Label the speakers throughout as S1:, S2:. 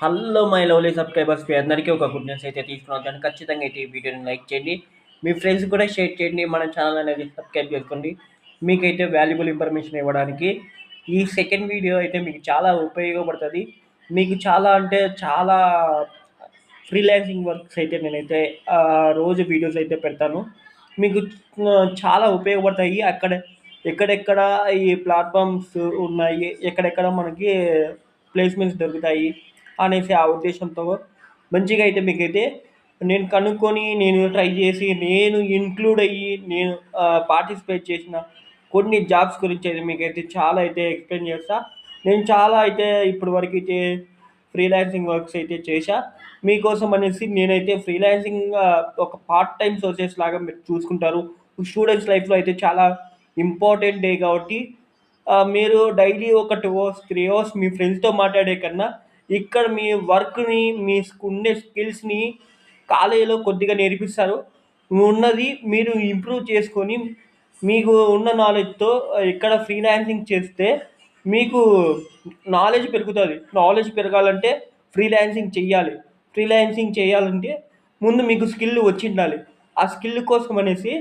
S1: Hello my lovely subscribers మీ అందరికీ ఒక good news అయితే తీసుకున్నాను. ఖచ్చితంగా అయితే ఈ వీడియోని లైక్ చేయండి, మీ ఫ్రెండ్స్ కూడా షేర్ చేయండి, మన ఛానల్ అనేది సబ్స్క్రైబ్ చేసుకోండి. మీకైతే వాల్యుబుల్ ఇన్ఫర్మేషన్ ఇవ్వడానికి ఈ సెకండ్ వీడియో అయితే మీకు చాలా ఉపయోగపడుతుంది. మీకు చాలా అంటే చాలా ఫ్రీలాన్సింగ్ వర్క్స్ అయితే నేనైతే రోజు వీడియోస్ అయితే పెడతాను. మీకు చాలా ఉపయోగపడతాయి. ఎక్కడెక్కడ ఈ ప్లాట్ఫామ్స్ ఉన్నాయి, ఎక్కడెక్కడ మనకి ప్లేస్మెంట్స్ దొరుకుతాయి అనేసి ఆ ఉద్దేశంతో మంచిగా అయితే మీకైతే నేను కనుక్కొని, నేను ట్రై చేసి, నేను ఇంక్లూడ్ అయ్యి, నేను పార్టిసిపేట్ చేసిన కొన్ని జాబ్స్ గురించి అయితే మీకైతే చాలా అయితే ఎక్స్ప్లెయిన్ చేస్తా. నేను చాలా అయితే ఇప్పటి వరకు అయితే ఫ్రీలాన్సింగ్ వర్క్స్ అయితే చేశా. మీకోసం అనేసి నేనైతే ఫ్రీలాన్సింగ్ ఒక పార్ట్ టైమ్ సోర్సెస్ లాగా మీరు చూసుకుంటారు. స్టూడెంట్స్ లైఫ్లో అయితే చాలా ఇంపార్టెంట్ డే కాబట్టి మీరు డైలీ ఒక 2 అవర్స్ 3 అవర్స్ మీ ఫ్రెండ్స్తో మాట్లాడే కన్నా ఇక్కడ మీ వర్క్ని, మీ ఉండే స్కిల్స్ని కాలేజీలో కొద్దిగా నేర్పిస్తారు. ఉన్నది మీరు ఇంప్రూవ్ చేసుకొని మీకు ఉన్న నాలెడ్జ్తో ఇక్కడ ఫ్రీలాన్సింగ్ చేస్తే మీకు నాలెడ్జ్ పెరుగుతుంది. నాలెడ్జ్ పెరగాలంటే ఫ్రీలాన్సింగ్ చెయ్యాలి. ఫ్రీలాన్సింగ్ చేయాలంటే ముందు మీకు స్కిల్ వచ్చి ఉండాలి. ఆ స్కిల్ కోసం అనేసి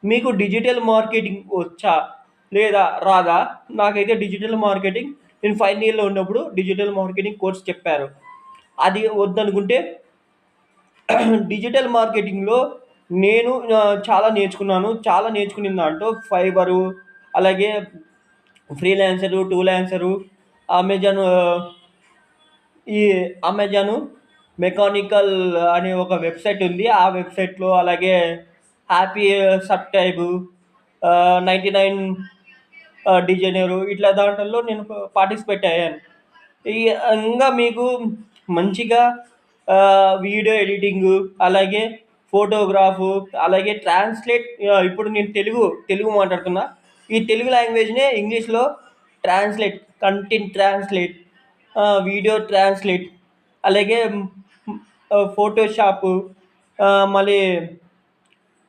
S1: మీకు డిజిటల్ మార్కెటింగ్ వచ్చా లేదా రాదా? నాకైతే డిజిటల్ మార్కెటింగ్ నేను ఫైనల్ ఇయర్లో ఉన్నప్పుడు డిజిటల్ మార్కెటింగ్ కోర్స్ చెప్పారు. అది వద్దనుకుంటే డిజిటల్ మార్కెటింగ్లో నేను చాలా నేర్చుకున్నాను. చాలా నేర్చుకున్న దాంట్లో ఫైబరు, అలాగే ఫ్రీలాన్సరు, టూలాన్సరు, అమెజాన్, ఈ అమెజాను మెకానికల్ అనే ఒక వెబ్సైట్ ఉంది. ఆ వెబ్సైట్లో అలాగే హ్యాపీ సబ్స్క్రైబు, 99 డిజైనరు ఇట్లా దాంట్లో నేను పార్టిసిపేట్ అయ్యాను. ఈ ఇంకా మీకు మంచిగా వీడియో ఎడిటింగు, అలాగే ఫోటోగ్రాఫు, అలాగే ట్రాన్స్లేట్, ఇప్పుడు నేను తెలుగు మాట్లాడుతున్నా. ఈ తెలుగు లాంగ్వేజ్నే ఇంగ్లీష్లో translate, content translate, video translate, అలాగే ఫోటోషాపు, మళ్ళీ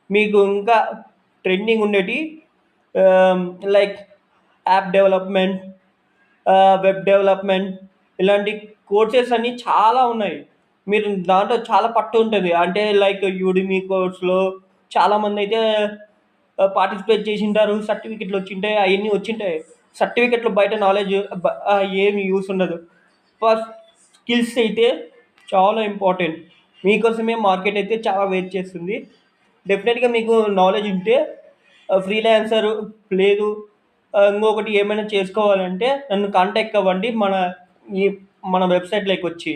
S1: మీకు ఇంకా ట్రెండింగ్ ఉండేటి like app development, web development, ఇలాంటి కోర్సెస్ అన్నీ చాలా ఉన్నాయి. మీరు దాంట్లో చాలా పట్టు ఉంటుంది. అంటే లైక్ యూడిమీ కోర్స్లో చాలామంది అయితే పార్టిసిపేట్ చేసింటారు. సర్టిఫికెట్లు వచ్చింటాయి, అవన్నీ వచ్చింటాయి. సర్టిఫికెట్లు బయట నాలెడ్జ్ ఏమి యూస్ ఉండదు. ఫస్ట్ స్కిల్స్ అయితే చాలా ఇంపార్టెంట్. మీకోసమే మార్కెట్ అయితే చాలా వెయిట్ చేస్తుంది. డెఫినెట్గా మీకు నాలెడ్జ్ ఉంటే ఫ్రీలాన్సర్ లేదు, ఇంకొకటి ఏమైనా చేసుకోవాలంటే నన్ను కాంటాక్ట్ అవ్వండి. ఈ మన వెబ్సైట్లోకి వచ్చి